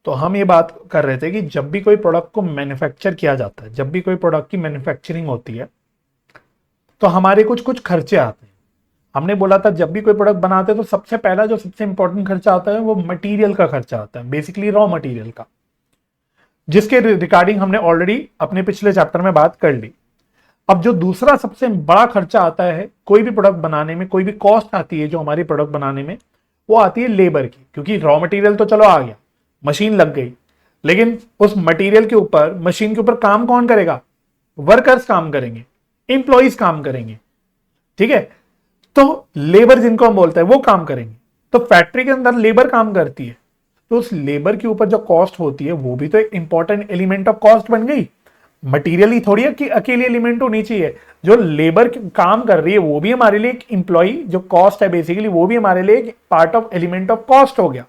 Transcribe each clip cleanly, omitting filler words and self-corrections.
तो हम ये बात कर रहे थे कि जब भी कोई प्रोडक्ट को मैन्युफैक्चर किया जाता है, जब भी कोई प्रोडक्ट की मैन्युफैक्चरिंग होती है, तो हमारे कुछ कुछ खर्चे आते हैं। हमने बोला था जब भी कोई प्रोडक्ट बनाते हैं तो सबसे पहला जो सबसे इंपॉर्टेंट खर्चा आता है वो मटेरियल का खर्चा आता है, बेसिकली रॉ मटेरियल का, जिसके रिगार्डिंग हमने ऑलरेडी अपने पिछले चैप्टर में बात कर ली। अब जो दूसरा सबसे बड़ा खर्चा आता है कोई भी प्रोडक्ट बनाने में, कोई भी कॉस्ट आती है जो हमारी प्रोडक्ट बनाने में, वो आती है लेबर की। क्योंकि रॉ मटेरियल तो चलो आ गया, मशीन लग गई, लेकिन उस मटेरियल के ऊपर, मशीन के ऊपर काम कौन करेगा? वर्कर्स काम करेंगे, इंप्लॉइज काम करेंगे, ठीक है। तो लेबर जिनको हम बोलते हैं वो काम करेंगे। तो फैक्ट्री के अंदर लेबर काम करती है, तो उस लेबर के ऊपर जो कॉस्ट होती है वो भी तो एक इंपॉर्टेंट एलिमेंट ऑफ कॉस्ट बन गई। मटीरियल ही थोड़ी है कि अकेली एलिमेंट होनी चाहिए। जो लेबर काम कर रही है वो भी हमारे लिए एक इंप्लॉई, जो कॉस्ट है बेसिकली वो भी हमारे लिए एक part of element of cost हो गया।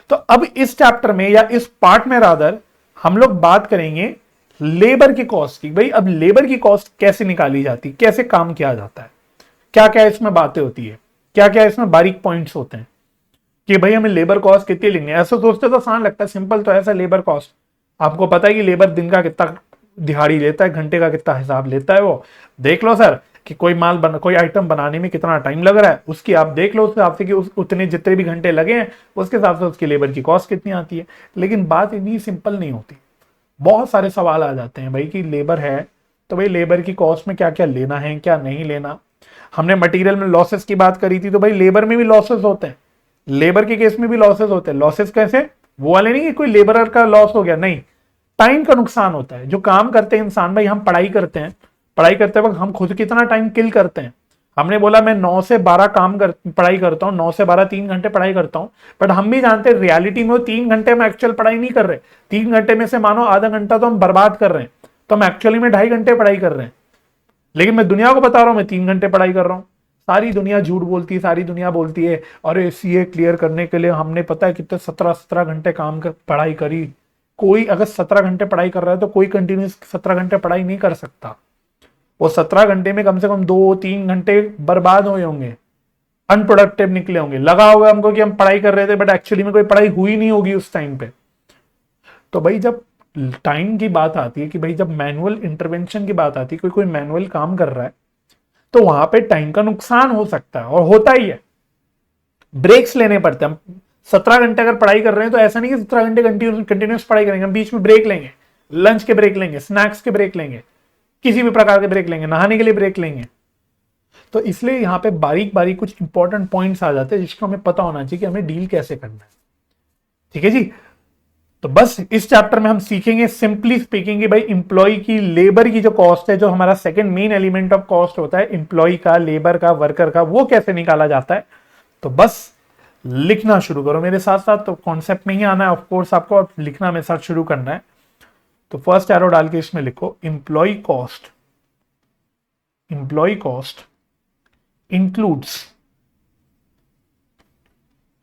तो अब इस चैप्टर में या इस पार्ट में रादर हम लोग बात करेंगे लेबर की कॉस्ट की। भाई अब लेबर की कॉस्ट कैसे निकाली जाती है, कैसे काम किया जाता है, क्या क्या इसमें बातें होती है, क्या क्या इसमें बारीक पॉइंट्स होते हैं कि भाई हमें लेबर कॉस्ट कितनी लेनी है। ऐसा सोचते तो आसान लगता है, सिंपल तो ऐसा लेबर कॉस्ट। आपको पता है कि लेबर दिन का कितना दिहाड़ी लेता है, घंटे का कितना हिसाब लेता है, वो देख लो सर कि कोई आइटम बनाने में कितना टाइम लग रहा है, उसकी आप देख लो उस हिसाब से कि उतने जितने भी घंटे लगे हैं उसके हिसाब से उसकी लेबर की कॉस्ट कितनी आती है। लेकिन बात इतनी सिंपल नहीं होती, बहुत सारे सवाल आ जाते हैं भाई कि लेबर है तो भाई लेबर की कॉस्ट में क्या क्या लेना है, क्या नहीं लेना। हमने मटेरियल में लॉसेस की बात करी थी, तो भाई लेबर में भी लॉसेस होते हैं, लेबर के केस में भी लॉसेस होते हैं। लॉसेस कैसे? वो वाले नहीं कि कोई लेबरर का लॉस हो गया, नहीं, टाइम का नुकसान होता है। जो काम करते हैं इंसान, भाई हम पढ़ाई करते हैं, पढ़ाई करते वक्त हम खुद कितना टाइम किल करते हैं। हमने बोला मैं 9 से 12 पढ़ाई करता हूँ, 9 से 12 3 घंटे पढ़ाई करता हूँ, बट हम भी जानते हैं रियलिटी में वो 3 घंटे में एक्चुअल पढ़ाई नहीं कर रहे। 3 घंटे में से मानो आधा घंटा तो हम बर्बाद कर रहे हैं, तो हम एक्चुअली में 2.5 घंटे पढ़ाई कर रहे हैं। लेकिन मैं दुनिया को बता रहा हूं मैं 3 घंटे पढ़ाई कर रहा हूं। सारी दुनिया झूठ बोलती है, सारी दुनिया बोलती है अरे सीए क्लियर करने के लिए हमने पता है कितने 17 घंटे पढ़ाई करी। कोई अगर 17 घंटे पढ़ाई कर रहा है तो कोई कंटिन्यूस 17 घंटे पढ़ाई नहीं कर सकता। वो 17 घंटे में कम से कम 2-3 घंटे बर्बाद हुए होंगे, अनप्रोडक्टिव निकले होंगे। लगा होगा हमको कि हम पढ़ाई कर रहे थे, बट एक्चुअली में कोई पढ़ाई हुई नहीं होगी उस टाइम पे। तो भाई जब टाइम की बात आती है कि भाई जब मैनुअल इंटरवेंशन की बात आती है, कोई कोई मैनुअल काम कर रहा है, तो वहां पे टाइम का नुकसान हो सकता है और होता ही है। ब्रेक्स लेने पड़ते हैं। हम 17 घंटे अगर पढ़ाई कर रहे हैं तो ऐसा नहीं कि 17 घंटे कंटिन्यूस पढ़ाई करेंगे, हम बीच में ब्रेक लेंगे, लंच के ब्रेक लेंगे, स्नैक्स के ब्रेक लेंगे, किसी भी प्रकार के ब्रेक लेंगे, नहाने के लिए ब्रेक लेंगे। तो इसलिए यहाँ पे बारीक बारीक कुछ इंपॉर्टेंट पॉइंट्स आ जाते हैं जिसको हमें पता होना चाहिए कि हमें डील कैसे करना है। ठीक है जी। तो बस इस चैप्टर में हम सीखेंगे सिंपली स्पीकिंग कि भाई इंप्लॉय की लेबर की जो कॉस्ट है, जो हमारा second main element of cost होता है इंप्लॉय का, लेबर का, वर्कर का, वो कैसे निकाला जाता है। तो बस लिखना शुरू करो मेरे साथ साथ। तो कॉन्सेप्ट में ही आना है ऑफ कोर्स आपको, लिखना मेरे साथ शुरू करना है। तो फर्स्ट एरो डाल के इसमें लिखो employee cost. Employee cost includes,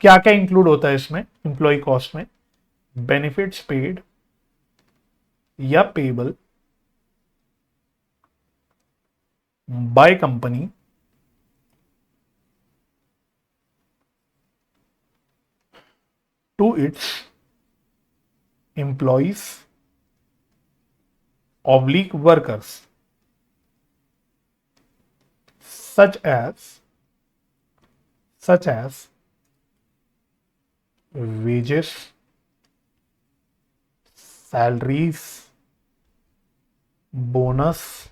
क्या क्या इंक्लूड होता है इसमें इंप्लॉय कॉस्ट में? बेनिफिट्स पेड या payable by company to its employees oblique workers such as wages, salaries, bonus,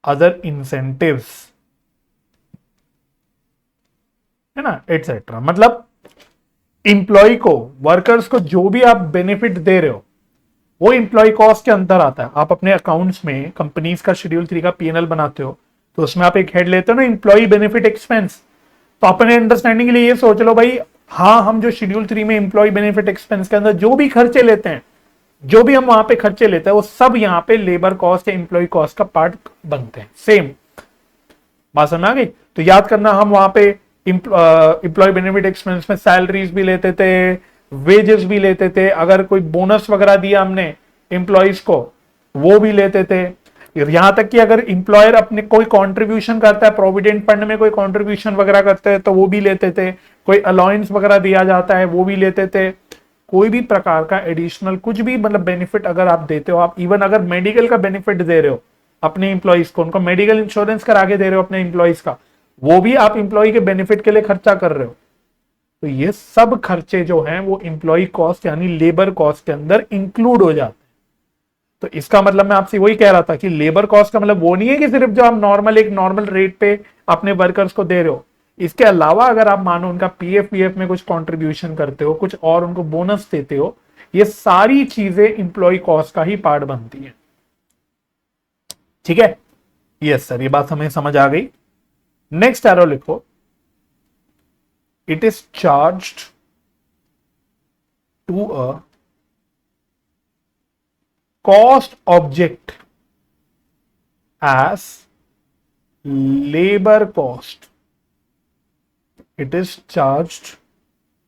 other incentives, है ना, एटसेट्रा। मतलब इंप्लॉय को, वर्कर्स को जो भी आप बेनिफिट दे रहे हो वो इंप्लॉय कॉस्ट के अंदर आता है। आप अपने अकाउंट्स में कंपनीज का शेड्यूल 3 का पीएनएल बनाते हो तो उसमें आप एक हेड लेते हो ना, इंप्लॉय बेनिफिट एक्सपेंस। तो अपने अंडरस्टैंडिंग के लिए ये सोच लो भाई, हाँ हम जो शेड्यूल 3 में इंप्लॉय बेनिफिट एक्सपेंस के अंदर जो भी खर्चे लेते हैं, जो भी हम वहां पे खर्चे लेते हैं, वो सब यहाँ पे लेबर कॉस्ट या इंप्लॉय कॉस्ट का पार्ट बनते हैं। सेम बात समझ आ गई? तो याद करना, हम वहां पे इंप्लॉय बेनिफिट एक्सपेंस में सैलरीज भी लेते थे, वेजेस भी लेते थे, अगर कोई बोनस वगैरह दिया हमने एम्प्लॉइज को वो भी लेते थे, यहां तक कि अगर इंप्लॉयर अपने कोई कंट्रीब्यूशन करता है, प्रोविडेंट फंड में कोई कंट्रीब्यूशन वगैरह करते हैं तो वो भी लेते थे, कोई अलाउंस वगैरह दिया जाता है वो भी लेते थे। कोई भी प्रकार का एडिशनल कुछ भी मतलब बेनिफिट अगर आप देते हो, आप इवन अगर मेडिकल का बेनिफिट दे रहे हो अपने इंप्लॉइज को, उनको मेडिकल इंश्योरेंस करा के दे रहे हो अपने इंप्लॉइज का, वो भी आप इंप्लॉय के बेनिफिट के लिए खर्चा कर रहे हो। तो ये सब खर्चे जो हैं वो इंप्लॉय कॉस्ट यानी लेबर कॉस्ट के अंदर इंक्लूड हो जाते हैं। तो इसका मतलब मैं आपसे वही कह रहा था कि लेबर कॉस्ट का मतलब वो नहीं है कि सिर्फ जो आप नॉर्मल एक नॉर्मल रेट पे अपने वर्कर्स को दे रहे हो, इसके अलावा अगर आप मानो उनका पीएफ वीएफ में कुछ कंट्रीब्यूशन करते हो, कुछ और उनको बोनस देते हो, ये सारी चीजें इंप्लॉय कॉस्ट का ही पार्ट बनती है। ठीक है, यस सर, ये बात हमें समझ आ गई। नेक्स्ट एरो लिखो, it is charged to a cost object as labor cost. It is charged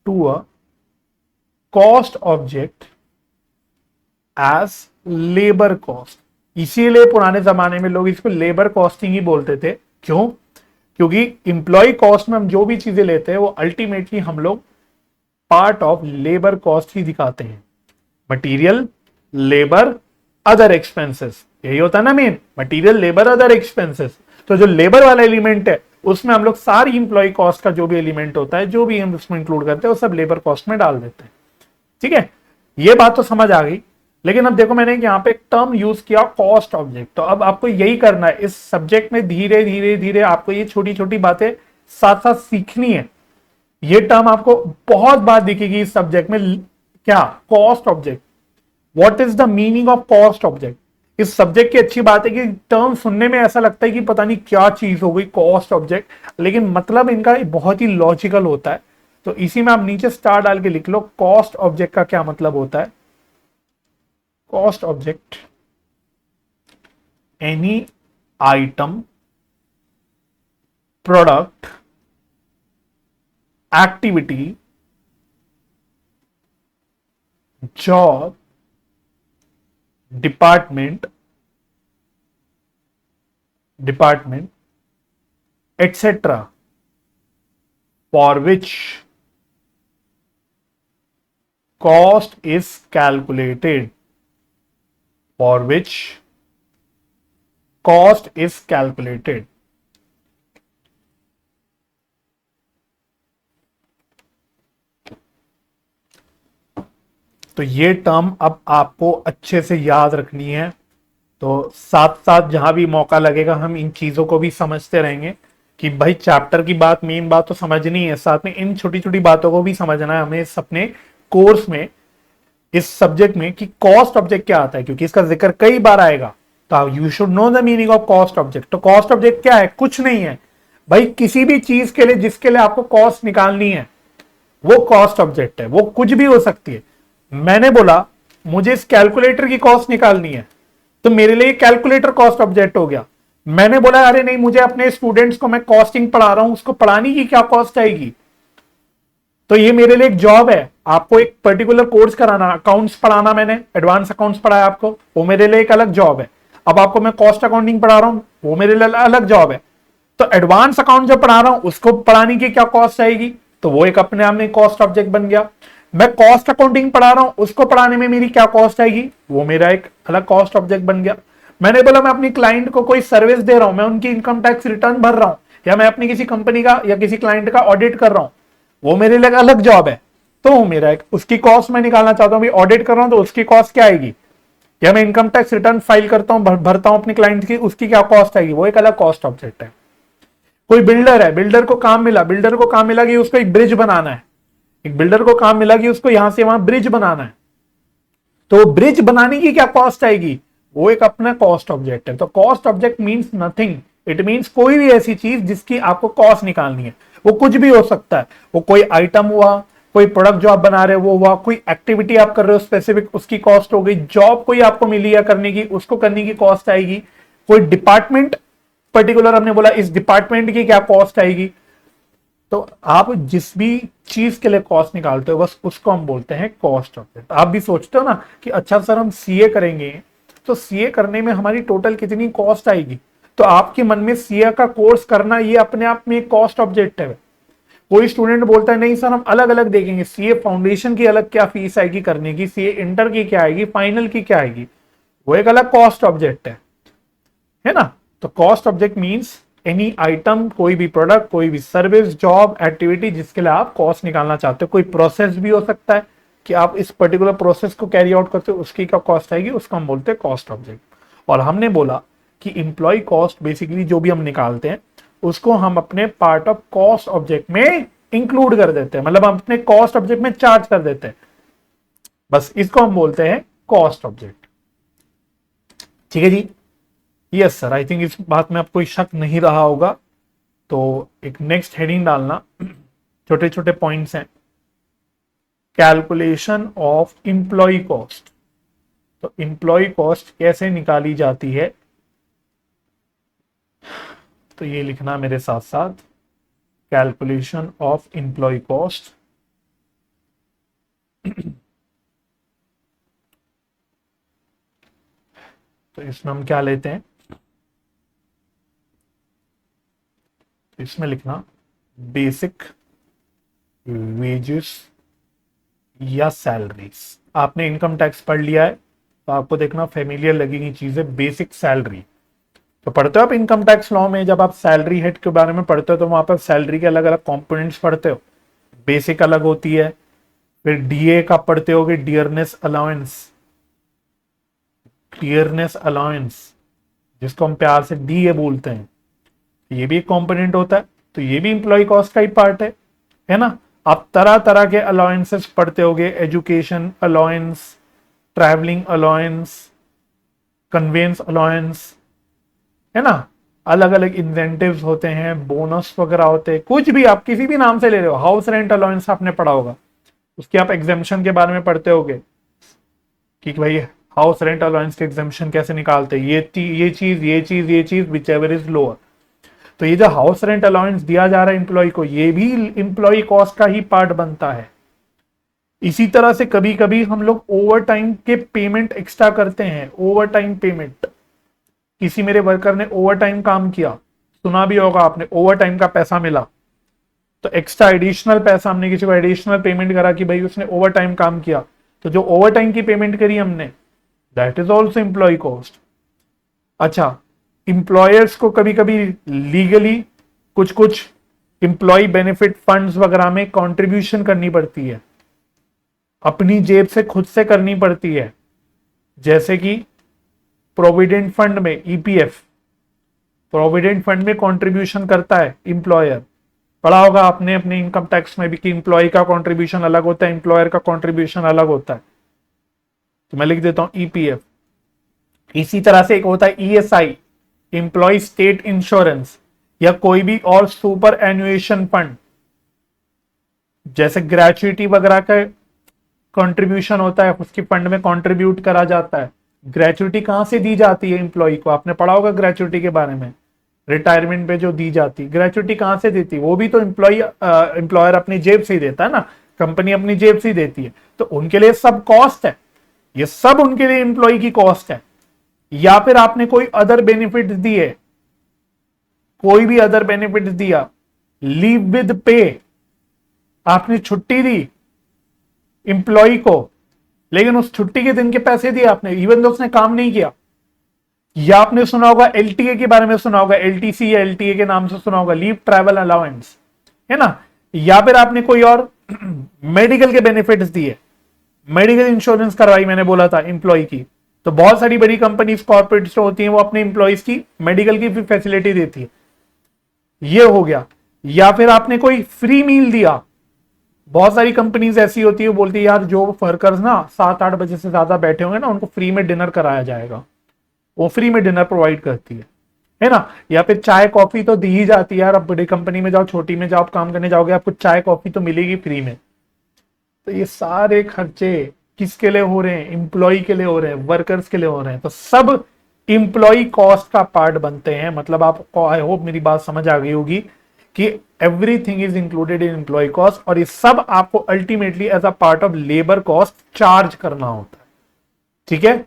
to a cost object as labor cost. इसीलिए पुराने जमाने में लोग इसको लेबर कॉस्टिंग ही बोलते थे। क्यों? क्योंकि इंप्लॉय कॉस्ट में हम जो भी चीजें लेते हैं वो अल्टीमेटली हम लोग पार्ट ऑफ लेबर कॉस्ट ही दिखाते हैं। मटीरियल, लेबर, अदर एक्सपेंसेस, यही होता है ना main, material, labour, other expenses. तो जो लेबर वाला एलिमेंट है उसमें हम लोग सारी इंप्लॉय कॉस्ट का जो भी एलिमेंट होता है, जो भी हम उसमें इंक्लूड करते हैं, वो सब लेबर कॉस्ट में डाल देते हैं। ठीक है, ये बात तो समझ आ गई। लेकिन अब देखो, मैंने यहाँ पे एक टर्म यूज किया कॉस्ट ऑब्जेक्ट, तो अब आपको यही करना है इस सब्जेक्ट में, धीरे धीरे धीरे आपको ये छोटी छोटी बातें साथ साथ सीखनी है। ये टर्म आपको बहुत बार दिखेगी इस सब्जेक्ट में। क्या? Cost object. What is the meaning of cost object? इस सब्जेक्ट की अच्छी बात है कि टर्म सुनने में ऐसा लगता है कि पता नहीं क्या चीज हो गई कॉस्ट ऑब्जेक्ट, लेकिन मतलब इनका बहुत ही लॉजिकल होता है। तो इसी में आप नीचे स्टार डाल के लिख लो, कॉस्ट ऑब्जेक्ट का क्या मतलब होता है। Cost object, any item, product, activity, job, department etc. for which cost is calculated, for which cost is calculated. तो ये टर्म अब आपको अच्छे से याद रखनी है। तो साथ साथ जहां भी मौका लगेगा हम इन चीजों को भी समझते रहेंगे कि भाई चैप्टर की बात, मेन बात तो समझनी है, साथ में इन छोटी छोटी बातों को भी समझना है हमें इस अपने कोर्स में, इस सब्जेक्ट में, कि कॉस्ट ऑब्जेक्ट क्या आता है, क्योंकि इसका जिक्र कई बार आएगा। तो you should know the meaning of cost object. तो कॉस्ट ऑब्जेक्ट क्या है? कुछ नहीं है भाई, किसी भी चीज के लिए जिसके लिए आपको कॉस्ट निकालनी है वो कॉस्ट ऑब्जेक्ट है। वो कुछ भी हो सकती है। मैंने बोला मुझे इस कैलकुलेटर की कॉस्ट निकालनी है, तो मेरे लिए कैलकुलेटर कॉस्ट ऑब्जेक्ट हो गया। मैंने बोला अरे नहीं, मुझे अपने स्टूडेंट्स को मैं कॉस्टिंग पढ़ा रहा हूं, उसको पढ़ाने की क्या कॉस्ट आएगी, तो ये मेरे लिए एक जॉब है। आपको एक पर्टिकुलर कोर्स कराना, अकाउंट्स पढ़ाना, मैंने एडवांस अकाउंट्स पढ़ाया आपको, वो मेरे लिए एक अलग जॉब है। अब आपको मैं कॉस्ट अकाउंटिंग पढ़ा रहा हूं, वो मेरे लिए अलग जॉब है। तो एडवांस अकाउंट जो पढ़ा रहा हूं उसको पढ़ाने की क्या कॉस्ट आएगी, तो वो एक अपने आप में कॉस्ट ऑब्जेक्ट बन गया। मैं कॉस्ट अकाउंटिंग पढ़ा रहा हूं, उसको पढ़ाने में मेरी क्या कॉस्ट आएगी, वो मेरा एक अलग कॉस्ट ऑब्जेक्ट बन गया। मैंने बोला मैं अपनी क्लाइंट को कोई सर्विस दे रहा हूं, मैं उनकी इनकम टैक्स रिटर्न भर रहा हूं, या मैं अपनी किसी कंपनी का या किसी क्लाइंट का ऑडिट कर रहा हूं, वो मेरे लिए अलग जॉब है। तो वो मेरा एक, उसकी कॉस्ट मैं निकालना चाहता हूं, ऑडिट कर रहा हूं तो उसकी कॉस्ट क्या आएगी, या मैं इनकम टैक्स रिटर्न फाइल करता हूं, भरता हूं अपनी क्लाइंट की, उसकी क्या कॉस्ट आएगी, वो एक अलग कॉस्ट ऑब्जेक्ट है। कोई बिल्डर है, बिल्डर को काम मिला कि उसको एक ब्रिज बनाना है, एक बिल्डर को काम मिला कि उसको यहां से वहां ब्रिज बनाना है, तो ब्रिज बनाने की क्या कॉस्ट आएगी, वो एक अपना कॉस्ट ऑब्जेक्ट है। तो cost object means nothing, it means कोई भी ऐसी चीज जिसकी आपको कॉस्ट निकालनी है। वो कुछ भी हो सकता है, वो कोई आइटम हुआ, कोई प्रोडक्ट जो आप बना रहे हो वो हुआ, कोई एक्टिविटी आप कर रहे हो स्पेसिफिक, उसकी कॉस्ट हो गई, जॉब कोई आपको मिली है करने की, उसको करने की कॉस्ट आएगी, कोई डिपार्टमेंट पर्टिकुलर हमने बोला इस डिपार्टमेंट की क्या कॉस्ट आएगी। तो आप जिस भी चीज के लिए कॉस्ट निकालते हो बस उसको हम बोलते हैं कॉस्ट ऑब्जेक्ट। आप भी सोचते हो ना कि अच्छा सर हम सीए करेंगे तो सीए करने में हमारी टोटल कितनी कॉस्ट आएगी। तो आपके मन में सीए का कोर्स करना ये अपने आप में एक कॉस्ट ऑब्जेक्टिव है। कोई स्टूडेंट बोलता है नहीं सर हम अलग अलग देखेंगे, सीए फाउंडेशन की अलग क्या फीस आएगी करने की, सीए इंटर की क्या आएगी, फाइनल की क्या आएगी, वो एक अलग कॉस्ट ऑब्जेक्ट है ना। तो cost object means any item, कोई भी प्रोडक्ट, कोई भी सर्विस, जॉब, एक्टिविटी जिसके लिए आप कॉस्ट निकालना चाहते हो। कोई प्रोसेस भी हो सकता है कि आप इस पर्टिकुलर प्रोसेस को कैरी आउट करते हो, उसकी क्या कॉस्ट आएगी, उसको हम बोलते हैं कॉस्ट ऑब्जेक्ट। और हमने बोला कि इंप्लॉय कॉस्ट बेसिकली जो भी हम निकालते हैं उसको हम अपने पार्ट ऑफ कॉस्ट ऑब्जेक्ट में इंक्लूड कर देते हैं, मतलब हम अपने कॉस्ट ऑब्जेक्ट में चार्ज कर देते हैं, बस इसको हम बोलते हैं कॉस्ट ऑब्जेक्ट। ठीक है जी, यस सर, आई थिंक इस बात में आपको कोई शक नहीं रहा होगा। तो एक नेक्स्ट हेडिंग डालना, छोटे छोटे पॉइंट्स हैं। Calculation of employee cost. तो इंप्लॉय कॉस्ट कैसे निकाली जाती है, तो ये लिखना मेरे साथ साथ, कैलकुलेशन ऑफ इंप्लॉय कॉस्ट। तो इसमें हम क्या लेते हैं, तो इसमें लिखना बेसिक वेजेस या सैलरीज। आपने इनकम टैक्स पढ़ लिया है तो आपको देखना फेमिलियर लगेगी चीजें। बेसिक सैलरी तो पढ़ते हो आप इनकम टैक्स लॉ में, जब आप सैलरी हेड के बारे में पढ़ते हो तो वहां पर सैलरी के अलग अलग कंपोनेंट्स पढ़ते हो। बेसिक अलग होती है, फिर डीए का पढ़ते होगे, डियरनेस अलाउंस, डियरनेस अलाउंस जिसको हम प्यार से डीए बोलते हैं, ये भी एक कंपोनेंट होता है। तो ये भी इंप्लॉय कॉस्ट का ही पार्ट है ना। आप तरह तरह के अलाउंसेस पढ़ते होगे, education allowance, travelling allowance, convince allowance, है ना। अलग अलग इंसेंटिव्स होते हैं, बोनस वगैरह होते हैं, कुछ भी आप किसी भी नाम से ले रहे हो। हाउस रेंट अलाउंस आपने पढ़ा होगा, उसके आप एग्जेम्पशन के बारे में पढ़ते होगे कि भाई हाउस रेंट अलाउंस के एग्जेम्पशन कैसे निकालते हैं, ये चीज विच एवर इज लोअर। तो ये जो हाउस रेंट अलाउंस दिया जा रहा है एम्प्लॉय को, ये भी एम्प्लॉय कॉस्ट का ही पार्ट बनता है। इसी तरह से कभी कभी हम लोग ओवर टाइम के पेमेंट एक्स्ट्रा करते हैं। ओवर टाइम पेमेंट, किसी मेरे वर्कर ने ओवर टाइम काम किया, सुना भी होगा आपने, ओवर टाइम का पैसा मिला, तो एक्स्ट्रा एडिशनल पैसा हमने किसी को एडिशनल पेमेंट करा कि भाई उसने ओवर टाइम काम किया, तो जो ओवर टाइम की पेमेंट करी हमने, that is also employee cost. अच्छा, इंप्लॉयर्स को कभी कभी लीगली कुछ कुछ इंप्लॉय बेनिफिट फंड्स वगैरह में कंट्रीब्यूशन करनी पड़ती है, अपनी जेब से खुद से करनी पड़ती है। जैसे कि प्रोविडेंट फंड में, ईपीएफ प्रोविडेंट फंड में कंट्रीब्यूशन करता है एम्प्लॉयर। पढ़ा होगा आपने अपने इनकम टैक्स में भी कि इंप्लॉय का कंट्रीब्यूशन अलग होता है, एम्प्लॉयर का कंट्रीब्यूशन अलग होता है। तो मैं लिख देता हूं ईपीएफ। इसी तरह से एक होता है ईएसआई, एम्प्लॉय स्टेट इंश्योरेंस, या कोई भी और सुपर एनुएशन फंड, जैसे ग्रेचुइटी वगैरह का कंट्रीब्यूशन होता है, उसकी फंड में कंट्रीब्यूट करा जाता है। ग्रेचुइटी कहां से दी जाती है एम्प्लॉय को, आपने पढ़ा होगा ग्रेचुइटी के बारे में, रिटायरमेंट पे जो दी जाती है। ग्रेचुइटी कहां से देती है, वो भी तो एम्प्लॉयर अपनी जेब से ही देता है ना, कंपनी अपनी जेब से ही देती है। तो उनके लिए सब कॉस्ट है, ये सब उनके लिए एम्प्लॉय की कॉस्ट है। या फिर आपने कोई अदर बेनिफिट दिए, कोई भी अदर बेनिफिट दिया, लीव विद पे, आपने छुट्टी दी एम्प्लॉय को, लेकिन उस छुट्टी के दिन के पैसे दिए आपने, इवन तो उसने काम नहीं किया। या आपने सुना होगा एलटीए के बारे में, सुना होगा एलटीसी या एलटीए के नाम से सुना होगा, लीव ट्रैवल अलाउंस, है ना। या फिर आपने कोई और मेडिकल के बेनिफिट्स दिए, मेडिकल इंश्योरेंस करवाई, मैंने बोला था एम्प्लॉय की। तो बहुत सारी बड़ी कंपनीज कॉर्पोरेट्स होती हैं, वो अपने एम्प्लॉयज की मेडिकल की भी फैसिलिटी देती है, ये हो गया। या फिर आपने कोई फ्री मील दिया, बहुत सारी कंपनीज ऐसी होती है, बोलती है यार जो वर्कर्स ना 7-8 बजे से ज्यादा बैठे होंगे ना, उनको फ्री में डिनर कराया जाएगा, वो फ्री में डिनर प्रोवाइड करती है ना। या फिर चाय कॉफी तो दी ही जाती है यार, अब बड़ी कंपनी में जाओ, छोटी में जाओ, आप काम करने जाओगे, आपको चाय कॉफी तो मिलेगी फ्री में। तो ये सारे खर्चे किसके लिए हो रहे हैं, एम्प्लॉय के लिए हो रहे हैं, वर्कर्स के लिए हो रहे हैं। तो सब एम्प्लॉय कॉस्ट का पार्ट बनते हैं। मतलब आपको, आई होप मेरी बात समझ आ गई होगी कि everything is included in employee cost, और ये सब आपको ultimately as a part of labour cost charge करना होता है। ठीक है,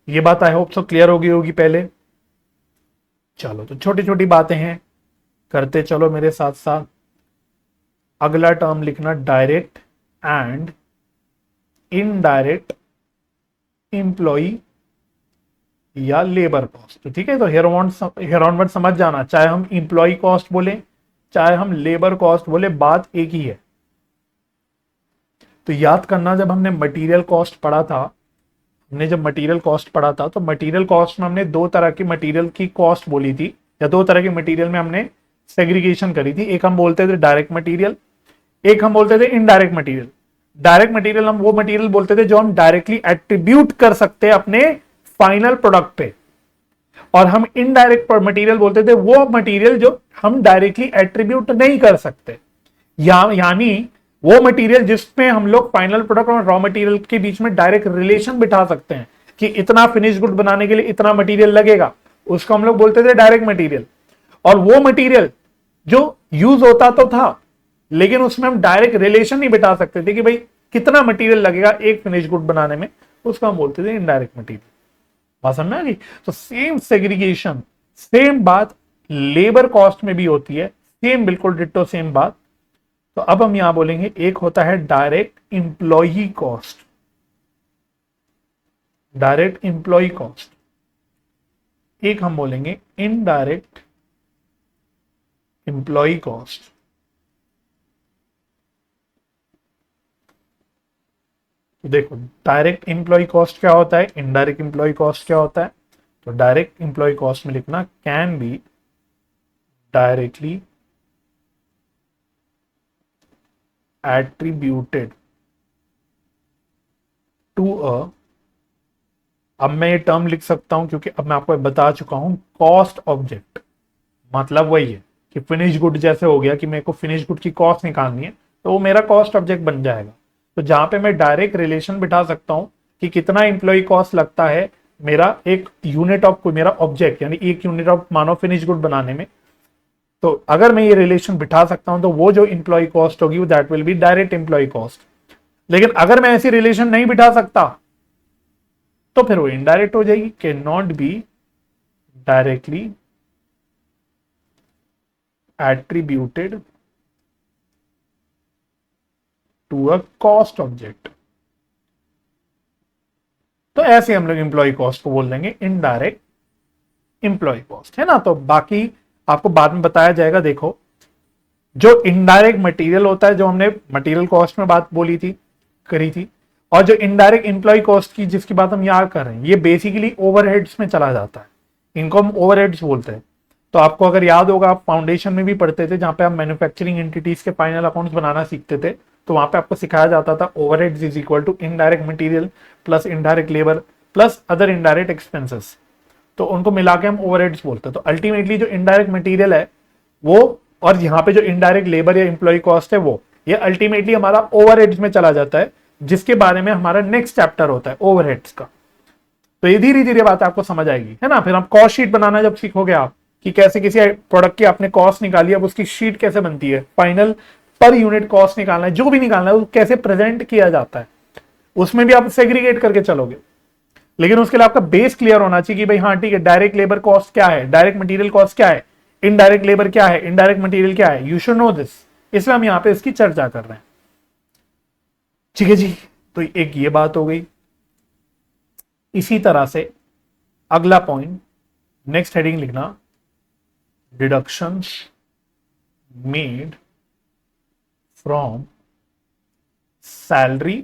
ये बात आई होप सो क्लियर होगी पहले। चलो तो छोटी छोटी बातें हैं, करते चलो मेरे साथ साथ। अगला टर्म लिखना डायरेक्ट एंड इनडायरेक्ट एम्प्लॉई या लेबर कॉस्ट। तो ठीक है, तो हेयर ऑनवर्ड समझ जाना, चाहे हम इंप्लॉय कॉस्ट बोले चाहे हम लेबर कॉस्ट बोले, बात एक ही है। तो याद करना, जब हमने मटेरियल कॉस्ट पढ़ा था, हमने जब मटेरियल कॉस्ट पढ़ा था तो मटेरियल कॉस्ट में हमने दो तरह की मटेरियल की कॉस्ट बोली थी, या दो तरह के मटेरियल में हमने सेग्रीगेशन करी थी। एक हम बोलते थे डायरेक्ट मटेरियल, एक हम बोलते थे इनडायरेक्ट मटेरियल। डायरेक्ट मटेरियल हम वो मटेरियल बोलते थे जो हम डायरेक्टली एट्रीब्यूट कर सकते हैं अपने फाइनल प्रोडक्ट पे, और हम इनडायरेक्ट मटेरियल बोलते थे वो मटेरियल जो हम डायरेक्टली एट्रीब्यूट नहीं कर सकते, यानी वो मटेरियल जिसमें हम लोग फाइनल प्रोडक्ट और रॉ मटेरियल के बीच में डायरेक्ट रिलेशन बिठा सकते हैं कि इतना फिनिश गुड बनाने के लिए इतना मटेरियल लगेगा, उसको हम लोग बोलते थे डायरेक्ट मटेरियल। और वो मटेरियल जो यूज होता तो था, लेकिन उसमें हम डायरेक्ट रिलेशन नहीं बिठा सकते थे कि भाई कितना मटेरियल लगेगा एक फिनिश गुड बनाने में, उसको हम बोलते थे इनडायरेक्ट मटेरियल। बात समझ में आ गई? तो सेम सेग्रीगेशन, सेम बात लेबर कॉस्ट में भी होती है, सेम बिल्कुल डिट्टो सेम बात। तो अब हम यहां बोलेंगे एक होता है direct employee cost, direct employee cost, एक हम बोलेंगे इनडायरेक्ट इंप्लॉई कॉस्ट। तो देखो डायरेक्ट इंप्लॉय कॉस्ट क्या होता है, इनडायरेक्ट इंप्लॉय कॉस्ट क्या होता है। तो डायरेक्ट इंप्लॉय कॉस्ट में लिखना can be directly attributed to a, अब मैं ये टर्म लिख सकता हूं क्योंकि अब मैं आपको बता चुका हूं, कॉस्ट ऑब्जेक्ट। मतलब वही है कि फिनिश गुड जैसे हो गया कि मेरे को फिनिश गुड की कॉस्ट निकालनी है, तो वो मेरा कॉस्ट ऑब्जेक्ट बन जाएगा। तो जहां पे मैं डायरेक्ट रिलेशन बिठा सकता हूं कि कितना इंप्लॉय कॉस्ट लगता है मेरा एक यूनिट ऑफ कोई मेरा ऑब्जेक्ट, यानी एक यूनिट ऑफ मानो फिनिश गुड बनाने में, तो अगर मैं ये रिलेशन बिठा सकता हूं तो वो जो इंप्लॉय कॉस्ट होगी वो that will be direct employee cost. लेकिन अगर मैं ऐसी रिलेशन नहीं बिठा सकता तो फिर वो इनडायरेक्ट हो जाएगी, can not be directly attributed to a cost object. तो ऐसे हम लोग इंप्लॉय कॉस्ट को बोल देंगे इनडायरेक्ट इंप्लॉय कॉस्ट, है ना। तो बाकी आपको बाद में बताया जाएगा। देखो जो इनडायरेक्ट मटेरियल होता है, जो हमने मटेरियल कॉस्ट में बात बोली थी, करी थी, और जो इनडायरेक्ट इंप्लॉय कॉस्ट की जिसकी बात हम यहाँ कर रहे हैं, ये बेसिकली ओवरहेड्स में चला जाता है, इनको हम ओवरहेड्स बोलते हैं। तो आपको अगर याद होगा, आप फाउंडेशन में भी पढ़ते थे जहां पे आप मैन्युफैक्चरिंग एंटिटीज के फाइनल अकाउंट्स बनाना सीखते थे, तो वहां पे आपको सिखाया जाता था overheads is equal to indirect material plus indirect labour plus other indirect expenses, तो उनको मिला के हम ओवरहेड्स बोलते हैं। तो अल्टीमेटली जो इनडायरेक्ट मटेरियल है वो, और यहाँ पे जो इनडायरेक्ट लेबर या इंप्लॉय कॉस्ट है वो, ये अल्टीमेटली हमारा ओवरहेड्स में चला जाता है, जिसके बारे में हमारा नेक्स्ट चैप्टर होता है ओवरहेड्स का। तो ये धीरे धीरे बात आपको समझ आएगी, है ना। फिर आप कॉस्ट शीट बनाना जब सीखोगे आप, कि कैसे किसी प्रोडक्ट की आपने कॉस्ट निकाली, अब उसकी शीट कैसे बनती है, फाइनल पर यूनिट कॉस्ट निकालना है, जो भी निकालना है वो कैसे प्रेजेंट किया जाता है, उसमें भी आप सेग्रीगेट करके चलोगे। लेकिन उसके लिए आपका बेस क्लियर होना चाहिए कि भाई हाँ ठीक है, डायरेक्ट लेबर कॉस्ट क्या है, डायरेक्ट मटेरियल कॉस्ट क्या है, इनडायरेक्ट लेबर क्या है, इनडायरेक्ट मटेरियल क्या है, यू शुड नो दिस। इसलिए हम यहां पे इसकी चर्चा कर रहे हैं। ठीक है जी, तो एक ये बात हो गई। इसी तरह से अगला पॉइंट, नेक्स्ट हेडिंग लिखना डिडक्शंस मेड फ्रॉम सैलरी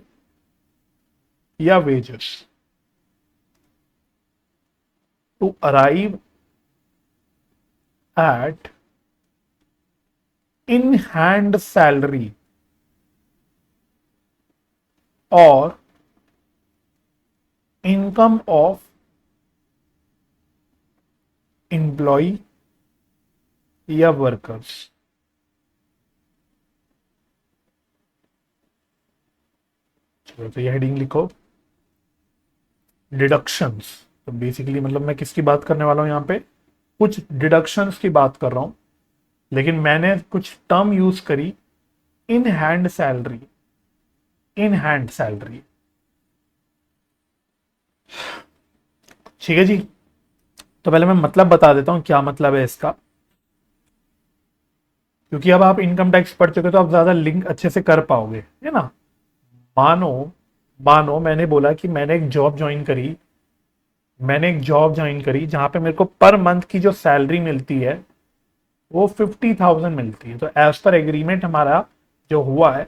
या wages to arrive at in hand salary or income of employee या वर्कर्स। चलो तो ये हेडिंग लिखो डिडक्शंस। तो बेसिकली मतलब मैं किसकी बात करने वाला हूं, यहां पे कुछ डिडक्शंस की बात कर रहा हूं, लेकिन मैंने कुछ टर्म यूज करी, इन हैंड सैलरी, इन हैंड सैलरी। ठीक है जी। तो पहले मैं मतलब बता देता हूं क्या मतलब है इसका, क्योंकि अब आप इनकम टैक्स पढ़ चुके तो आप ज्यादा लिंक अच्छे से कर पाओगे, है ना। मानो मानो मैंने बोला कि मैंने एक जॉब ज्वाइन करी जहां पे मेरे को पर मंथ की जो सैलरी मिलती है वो 50,000 मिलती है। तो एज पर एग्रीमेंट हमारा जो हुआ है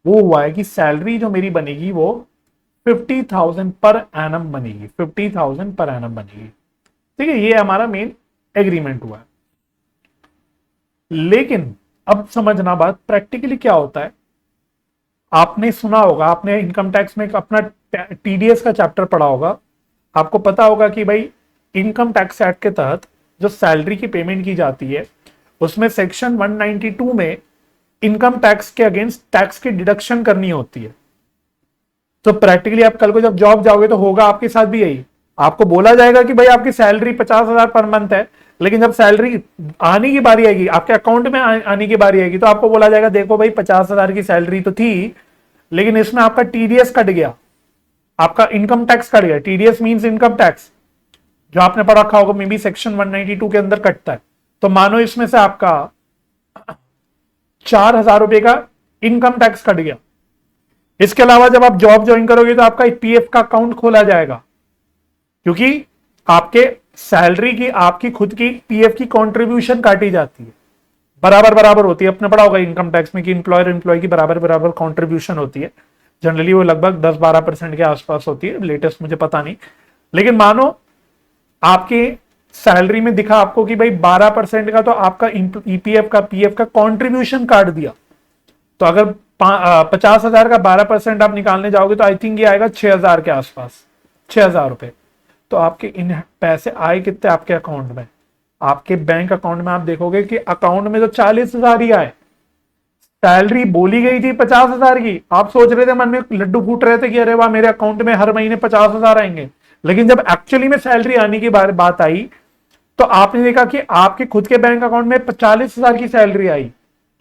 वो हुआ है कि सैलरी जो मेरी बनेगी वो 50,000 पर एनम बनेगी, 50,000 पर एनम बनेगी। ठीक है, ये हमारा मेन एग्रीमेंट हुआ है। लेकिन अब समझना बात प्रैक्टिकली क्या होता है। आपने सुना होगा, आपने इनकम टैक्स में अपना टीडीएस का चैप्टर पढ़ा होगा, आपको पता होगा कि भाई इनकम टैक्स एक्ट के तहत जो सैलरी की पेमेंट की जाती है उसमें सेक्शन 192 में इनकम टैक्स के अगेंस्ट टैक्स की डिडक्शन करनी होती है। तो प्रैक्टिकली आप कल को जब जॉब जाओगे तो होगा आपके साथ भी यही, आपको बोला जाएगा कि भाई आपकी सैलरी 50,000 पर मंथ है, लेकिन जब सैलरी आने की बारी आएगी, आपके अकाउंट में आने की बारी आएगी, तो आपको बोला जाएगा देखो भाई 50,000 की सैलरी तो थी, लेकिन इसमें आपका टीडीएस कट गया, आपका इनकम टैक्स कट गया। टीडीएस मींस इनकम टैक्स, जो आपने पढ़ रखा होगा, मे बी सेक्शन 192 के अंदर कटता है। तो मानो इसमें से आपका 4,000 रुपए का इनकम टैक्स कट गया। इसके अलावा जब आप जॉब ज्वाइन करोगे तो आपका पीएफ का अकाउंट खोला जाएगा, क्योंकि आपके सैलरी की आपकी खुद की पीएफ की कंट्रीब्यूशन काटी जाती है, बराबर बराबर होती है। आपने पढ़ा होगा इनकम टैक्स में कि इंप्लॉयर एम्प्लॉय की बराबर बराबर कंट्रीब्यूशन होती है। जनरली वो लगभग 10-12% के आसपास होती है, लेटेस्ट मुझे पता नहीं। लेकिन मानो आपकी सैलरी में दिखा आपको कि भाई 12% का तो आपका ईपीएफ का पीएफ का कंट्रीब्यूशन काट दिया, तो अगर 50,000 का 12% आप निकालने जाओगे तो आई थिंक ये आएगा 6,000 के आसपास, 6,000 रुपए। तो आपके इन पैसे आए कितने आपके अकाउंट में, आपके बैंक अकाउंट में आप देखोगे कि अकाउंट में तो 40,000 ही आए। सैलरी बोली गई थी 50,000 की, आप सोच रहे थे मन में लड्डू फूट रहे थे कि अरे वाह मेरे अकाउंट में हर महीने 50,000 आएंगे, लेकिन जब एक्चुअली में सैलरी आने की बात आई तो आपने देखा कि आपके खुद के बैंक अकाउंट में 40,000 की सैलरी आई,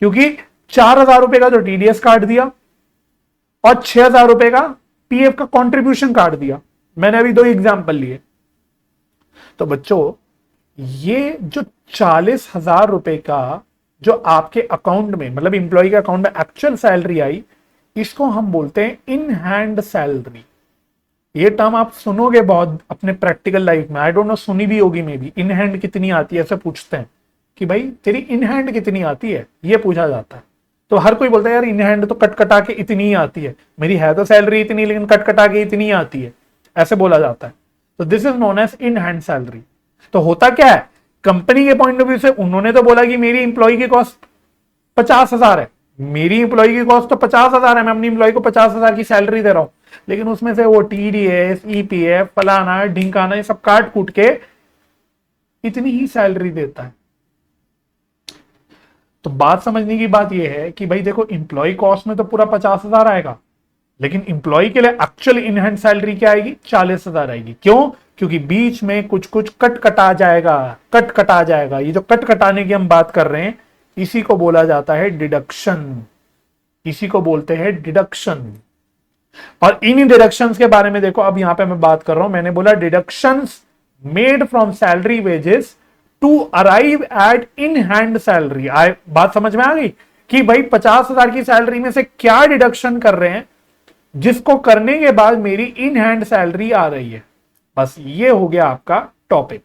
क्योंकि 4,000 रुपए का तो टीडीएस काट दिया और 6,000 रुपए का पीएफ का कंट्रीब्यूशन काट दिया। मैंने अभी 2 एग्जांपल लिए। तो बच्चों ये जो 40,000 रुपए का जो आपके अकाउंट में, मतलब इंप्लॉय के अकाउंट में एक्चुअल सैलरी आई, इसको हम बोलते हैं इन हैंड सैलरी। ये टर्म आप सुनोगे बहुत अपने प्रैक्टिकल लाइफ में, आई डोंट नो सुनी भी होगी मे बी। इन हैंड कितनी आती है ऐसे पूछते हैं कि भाई तेरी इन हैंड कितनी आती है, ये पूछा जाता है। तो हर कोई बोलता है यार इन हैंड तो कट कटा के इतनी ही आती है, मेरी है तो सैलरी इतनी लेकिन कट कटा के इतनी ही आती है, ऐसे बोला जाता है। तो this is known as in hand salary. तो होता क्या है, कंपनी के पॉइंट ऑफ व्यू से उन्होंने तो बोला कि मेरी इंप्लॉय की कॉस्ट 50,000 है, मेरी इंप्लॉय की कॉस्ट तो 50,000 है, मैं अपनी इंप्लॉय को 50,000 की सैलरी दे रहा हूं, लेकिन उसमें से वो टीडीएस ईपीएफ फलाना ढिंकाना ये सब काट कूट के इतनी ही सैलरी देता है। तो बात समझने की बात यह है कि भाई देखो इंप्लॉय कॉस्ट में तो पूरा 50,000 आएगा, लेकिन इंप्लॉय के लिए एक्चुअल इन हैंड सैलरी क्या आएगी, 40,000 आएगी। क्यों? क्योंकि बीच में कुछ कुछ कट कटा जाएगा। ये जो कट कटाने की हम बात कर रहे हैं इसी को बोला जाता है डिडक्शन, इसी को बोलते हैं डिडक्शन। और इन डिडक्शंस के बारे में देखो, अब यहां पे मैं बात कर रहा हूं, मैंने बोला deductions made from salary wages to arrive at in hand salary. बात समझ में आ गई कि भाई 50,000 की सैलरी में से क्या डिडक्शन कर रहे हैं जिसको करने के बाद मेरी इन हैंड सैलरी आ रही है। बस ये हो गया आपका टॉपिक।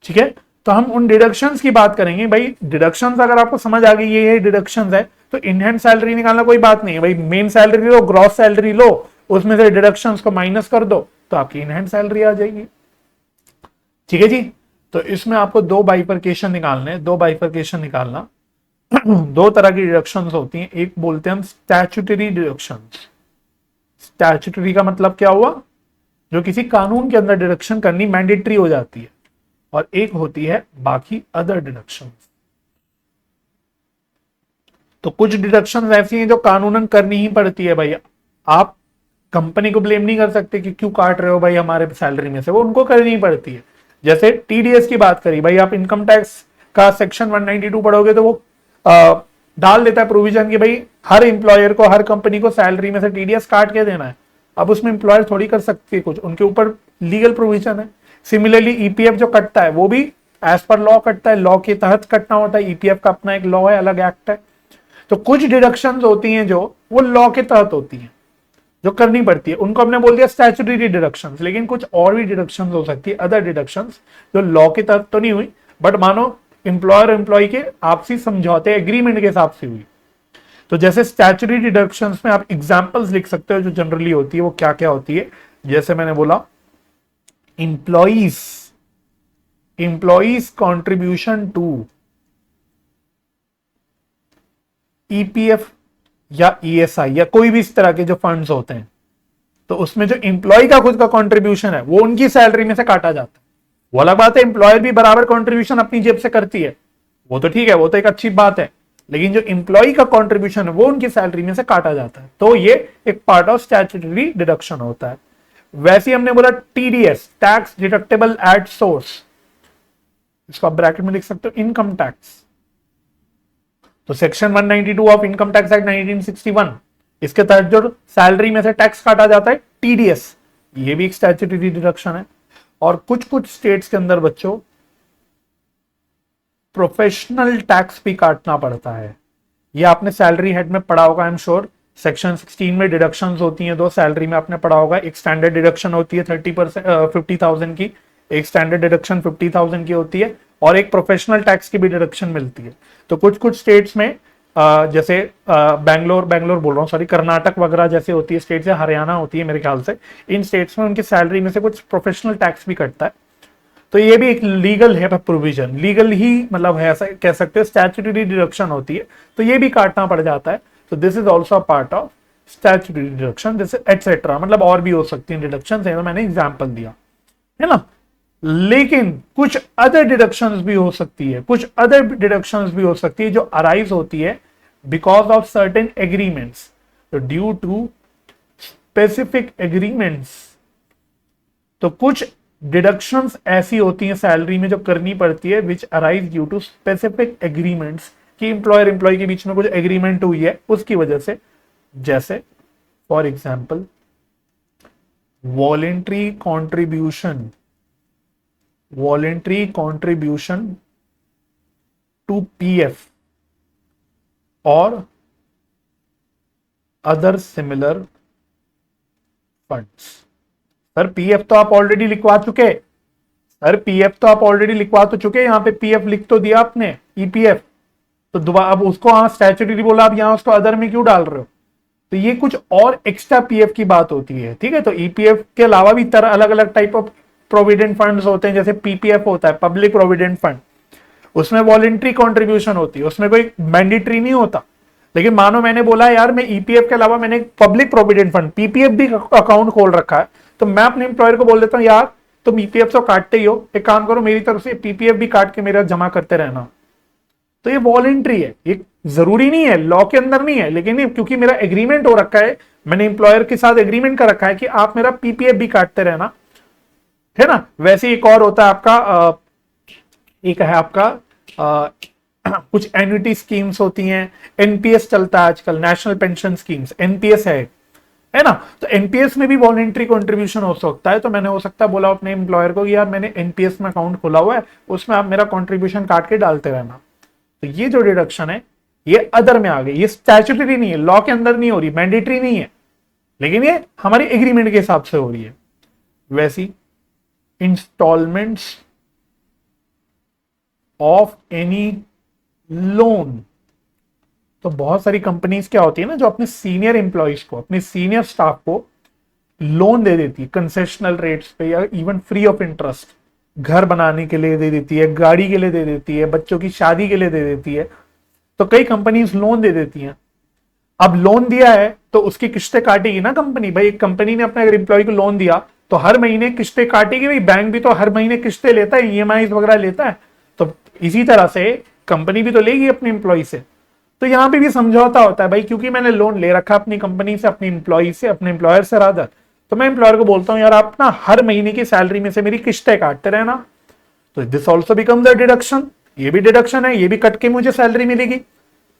ठीक है, तो हम उन डिडक्शंस की बात करेंगे। भाई डिडक्शंस अगर आपको समझ आ गई ये डिडक्शंस है तो इन हैंड सैलरी निकालना कोई बात नहीं है। भाई मेन सैलरी लो, ग्रॉस सैलरी लो, उसमें से डिडक्शंस को माइनस कर दो तो आपकी इन हैंड सैलरी आ जाएगी। ठीक है जी, तो इसमें आपको 2 बाइफरकेशन निकालने, 2 बाइफरकेशन निकालना। 2 तरह की डिडक्शंस होती हैं, एक बोलते हैं हम स्टैट्यूटरी डिडक्शंस। स्टैट्यूटरी का मतलब क्या हुआ, जो किसी कानून के अंदर डिडक्शन करनी मैंडेटरी हो जाती है, और एक होती है बाकी अदर डिडक्शंस। तो कुछ डिडक्शंस ऐसी हैं जो कानूनन करनी ही पड़ती है। भाई आप कंपनी को ब्लेम नहीं कर सकते कि क्यों काट रहे हो भाई हमारे सैलरी में से, वो उनको करनी ही पड़ती है। जैसे टीडीएस की बात करी, भाई आप इनकम टैक्स का सेक्शन 192 पढ़ोगे तो वो डाल देता है प्रोविजन कि भाई हर इंप्लॉयर को, हर कंपनी को सैलरी में से टीडीएस काट के देना है। अब उसमें इंप्लॉयर थोड़ी कर सकती है कुछ, उनके ऊपर लीगल प्रोविजन है। सिमिलरली ईपीएफ जो कटता है वो भी एज पर लॉ कटता है, लॉ के तहत कटना होता है। ईपीएफ का अपना एक लॉ है, अलग एक्ट है। तो कुछ डिडक्शंस होती हैं जो वो लॉ के तहत होती हैं, जो करनी पड़ती है, उनको हमने बोल दिया स्टैट्यूटरी डिडक्शंस। लेकिन कुछ और भी डिडक्शंस हो सकती है, अदर डिडक्शंस, जो लॉ के तहत तो नहीं हुई, बट मानो एम्प्लॉयर एम्प्लॉय के आपसी समझौते एग्रीमेंट के हिसाब से हुई। तो जैसे स्टैट्यूटरी डिडक्शंस में आप एग्जांपल्स लिख सकते हो जो जनरली होती है, वो क्या क्या होती है। जैसे मैंने बोला, एम्प्लॉइज कॉन्ट्रीब्यूशन टू ईपीएफ या ईएसआई या कोई भी इस तरह के जो फंड्स होते हैं, तो उसमें जो एम्प्लॉय का खुद का कंट्रीब्यूशन है वो उनकी सैलरी में से काटा जाता है। वो अलग बात है, एम्प्लॉयर भी बराबर कंट्रीब्यूशन अपनी जेब से करती है, वो तो ठीक है, वो तो एक अच्छी बात है। लेकिन जो एम्प्लॉय का कंट्रीब्यूशन है वो उनकी सैलरी में से काटा जाता है, तो ये एक पार्ट ऑफ स्टैट्यूटरी डिडक्शन होता है। वैसे ही हमने बोला TDS, tax deductible at source, इसको आप ब्रैकेट में लिख सकते हो इनकम टैक्स। तो section 192 of income tax act 1961, इसके तहत जो सैलरी में से टैक्स काटा जाता है टीडीएस, ये भी एक स्टैट्यूटरी डिडक्शन है। और कुछ कुछ स्टेट्स के अंदर बच्चों प्रोफेशनल टैक्स भी काटना पड़ता है। ये आपने सैलरी हेड में पढ़ा होगा, आई एम श्योर। सेक्शन 16 में डिडक्शंस होती हैं दो, सैलरी में आपने पढ़ा होगा। एक स्टैंडर्ड डिडक्शन होती है 30%, 50,000 की, एक स्टैंडर्ड डिडक्शन 50,000 की होती है, और एक प्रोफेशनल टैक्स की भी डिडक्शन मिलती है। तो कुछ कुछ स्टेट्स में जैसे बैंगलोर बोल रहा हूँ, सॉरी, कर्नाटक वगैरह जैसे होती है स्टेट्स, या हरियाणा होती है मेरे ख्याल से, इन स्टेट्स में उनकी सैलरी में से कुछ प्रोफेशनल टैक्स भी कटता है। तो ये भी एक लीगल है प्रोविजन, लीगल ही मतलब है, ऐसा कह सकते हो, स्टैट्यूटरी डिडक्शन होती है, तो ये भी काटना पड़ जाता है। तो this is also part of statutory deduction, this etcetera, मतलब और भी हो सकती है डिडक्शन, तो मैंने एग्जाम्पल दिया है ना। लेकिन कुछ अदर डिडक्शंस भी हो सकती है, कुछ अदर डिडक्शंस भी हो सकती है जो अराइज होती है बिकॉज ऑफ सर्टेन एग्रीमेंट्स, तो ड्यू टू स्पेसिफिक एग्रीमेंट्स। तो कुछ डिडक्शंस ऐसी होती हैं सैलरी में जो करनी पड़ती है which arise due to specific agreements, कि एम्प्लॉयर एम्प्लॉय के बीच में कुछ एग्रीमेंट हुई है उसकी वजह से। जैसे for example voluntary contribution to PF और other similar funds. Sir PF तो आप ऑलरेडी लिखवा चुके, यहां पे पीएफ लिख तो दिया आपने, ईपीएफ, तो दोबारा अब उसको हाँ स्टैट्यूटरी बोला, आप यहां उसको अदर में क्यों डाल रहे हो। तो ये कुछ और एक्स्ट्रा पीएफ की बात होती है, ठीक है। तो ईपीएफ के अलावा भी तरह अलग अलग टाइप ऑफ प्रोविडेंट फंड्स होते हैं, जैसे पीपीएफ होता है, पब्लिक प्रोविडेंट फंड, उसमें वॉलेंट्री कॉन्ट्रीब्यूशन होती है, उसमें कोई मैंडेटरी नहीं होता। लेकिन मानो मैंने बोला यार मैं ईपीएफ के अलावा मैंने पब्लिक प्रोविडेंट फंड पीपीएफ भी अकाउंट खोल रखा है, तो मैं अपने एम्प्लॉयर को बोल देता हूँ यार तुम ईपीएफ तो काटते ही हो, एक काम करो मेरी तरफ से पीपीएफ भी काट के मेरा जमा करते रहना। तो ये वॉलेंट्री है, ये जरूरी नहीं है, लॉ के अंदर नहीं है, लेकिन क्योंकि मेरा एग्रीमेंट हो रखा है, मैंने एम्प्लॉयर के साथ एग्रीमेंट कर रखा है कि आप मेरा पीपीएफ भी काटते रहना, है ना। वैसे एक और होता है आपका, एक है आपका कुछ एन्युटी स्कीम्स होती हैं, एनपीएस चलता है आजकल, नेशनल पेंशन स्कीम्स, एनपीएस है ना। तो एनपीएस में भी वॉलेंट्री कंट्रीब्यूशन हो सकता है। तो मैंने हो सकता है बोला अपने एम्प्लॉयर को कि यार मैंने एनपीएस में अकाउंट खोला हुआ है, उसमें आप मेरा कंट्रीब्यूशन काट के डालते रहना। तो ये जो डिडक्शन है ये अदर में आ गई, ये स्टैट्यूटरी नहीं है, लॉ के अंदर नहीं हो रही, मैंडेटरी नहीं है, लेकिन ये हमारी एग्रीमेंट के हिसाब से हो रही है। वैसी इंस्टॉलमेंट्स ऑफ एनी लोन, तो बहुत सारी कंपनीज क्या होती है ना जो अपने सीनियर एम्प्लॉइज को, अपने सीनियर स्टाफ को लोन दे देती है कंसेशनल रेट्स पे या इवन फ्री ऑफ इंटरेस्ट, घर बनाने के लिए दे देती है, गाड़ी के लिए दे देती है, बच्चों की शादी के लिए दे देती है। तो कई कंपनीज लोन दे देती हैं। अब लोन दिया है तो उसकी किस्तें काटेगी ना कंपनी, भाई एक कंपनी ने अपने अगर एम्प्लॉय को लोन दिया तो हर महीने किस्तें काटेगी, भाई बैंक भी तो हर महीने किस्तें लेता है, ईएमआई वगैरह लेता है, तो इसी तरह से कंपनी भी तो लेगी अपने एम्प्लॉय से। तो यहां पे भी समझौता होता है, भाई क्योंकि मैंने लोन ले रखा अपनी कंपनी से, अपने एम्प्लॉय से, अपने एम्प्लॉयर से रादर, तो मैं एम्प्लॉयर को बोलता हूं यार आप ना हर महीने की सैलरी में से मेरी किस्तें काटते रहना। तो this also become the deduction, ये भी डिडक्शन है, ये भी कट के मुझे सैलरी मिलेगी,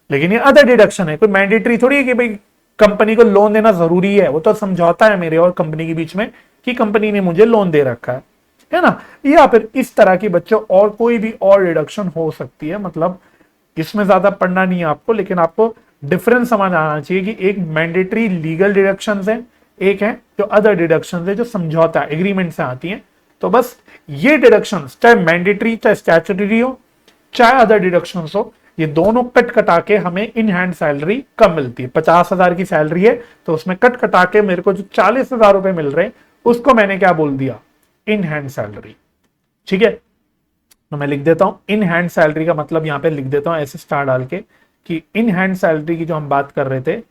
लेकिन ये अदर डिडक्शन है, कोई मैंडेटरी थोड़ी है कि भाई कंपनी को लोन देना जरूरी है, वो तो समझौता है मेरे और कंपनी के बीच में कि कंपनी ने मुझे लोन दे रखा है ना। या फिर इस तरह की बच्चों और कोई भी और डिडक्शन हो सकती है। मतलब इसमें ज्यादा पढ़ना नहीं है आपको, लेकिन आपको डिफरेंस समझ आना चाहिए कि एक मैंडेटरी लीगल डिडक्शंस है, एक है जो अदर डिडक्शंस है जो समझौता एग्रीमेंट से आती हैं। तो बस ये डिडक्शंस चाहे मैंडेटरी चाहे स्टैट्यूटरी हो चाहे अदर डिडक्शंस हो, ये दोनों कट कटा के हमें इन हैंड सैलरी कम मिलती है। 50,000 की सैलरी है तो उसमें कट कटा के मेरे को जो 40,000 रुपए मिल रहे हैं उसको मैंने क्या बोल दिया, इन हैंड सैलरी। ठीक है, तो मैं लिख देता हूं इन हैंड सैलरी का मतलब यहां पे लिख देता हूं ऐसे स्टार डाल के कि इन हैंड सैलरी की जो हम बात कर रहे थे,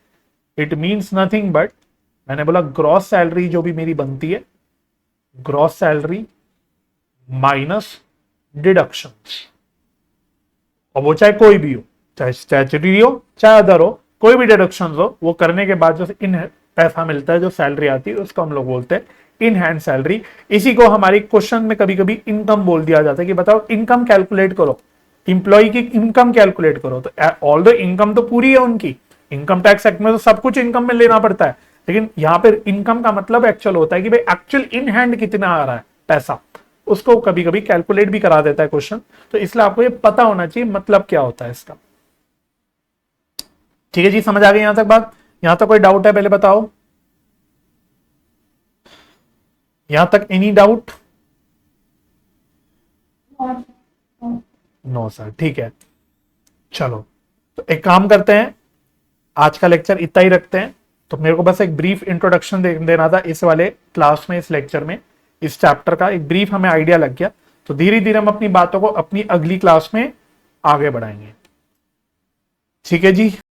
इट मींस नथिंग बट, मैंने बोला ग्रॉस सैलरी जो भी मेरी बनती है, ग्रॉस सैलरी माइनस डिडक्शंस, और वो चाहे कोई भी हो, चाहे स्टैट्यूटरी हो चाहे अदर हो, कोई भी डिडक्शंस हो, वो करने के बाद जो इन पैसा मिलता है, जो सैलरी आती है, उसको हम लोग बोलते हैं इन हैंड सैलरी। इसी को हमारी क्वेश्चन में कभी कभी इनकम बोल दिया जाता है कि बताओ इनकम कैलकुलेट करो, इंप्लॉय की इनकम कैलकुलेट करो। तो ऑल द इनकम तो पूरी है उनकी, इनकम टैक्स एक्ट में तो सब कुछ इनकम में लेना पड़ता है, लेकिन यहां पर इनकम का मतलब एक्चुअल होता है कि भाई एक्चुअल इन हैंड कितना आ रहा है पैसा, उसको कभी कभी कैलकुलेट भी करा देता है क्वेश्चन। तो इसलिए आपको ये पता होना चाहिए मतलब क्या होता है इसका। ठीक है जी, समझ आ गई यहां तक बात? यहां तक कोई डाउट है पहले बताओ, यहां तक एनी डाउट? नो सर, ठीक है। चलो तो एक काम करते हैं, आज का लेक्चर इतना ही रखते हैं। तो मेरे को बस एक ब्रीफ इंट्रोडक्शन देना था इस वाले क्लास में, इस लेक्चर में, इस चैप्टर का एक ब्रीफ हमें आइडिया लग गया। तो धीरे धीरे हम अपनी बातों को अपनी अगली क्लास में आगे बढ़ाएंगे। ठीक है जी।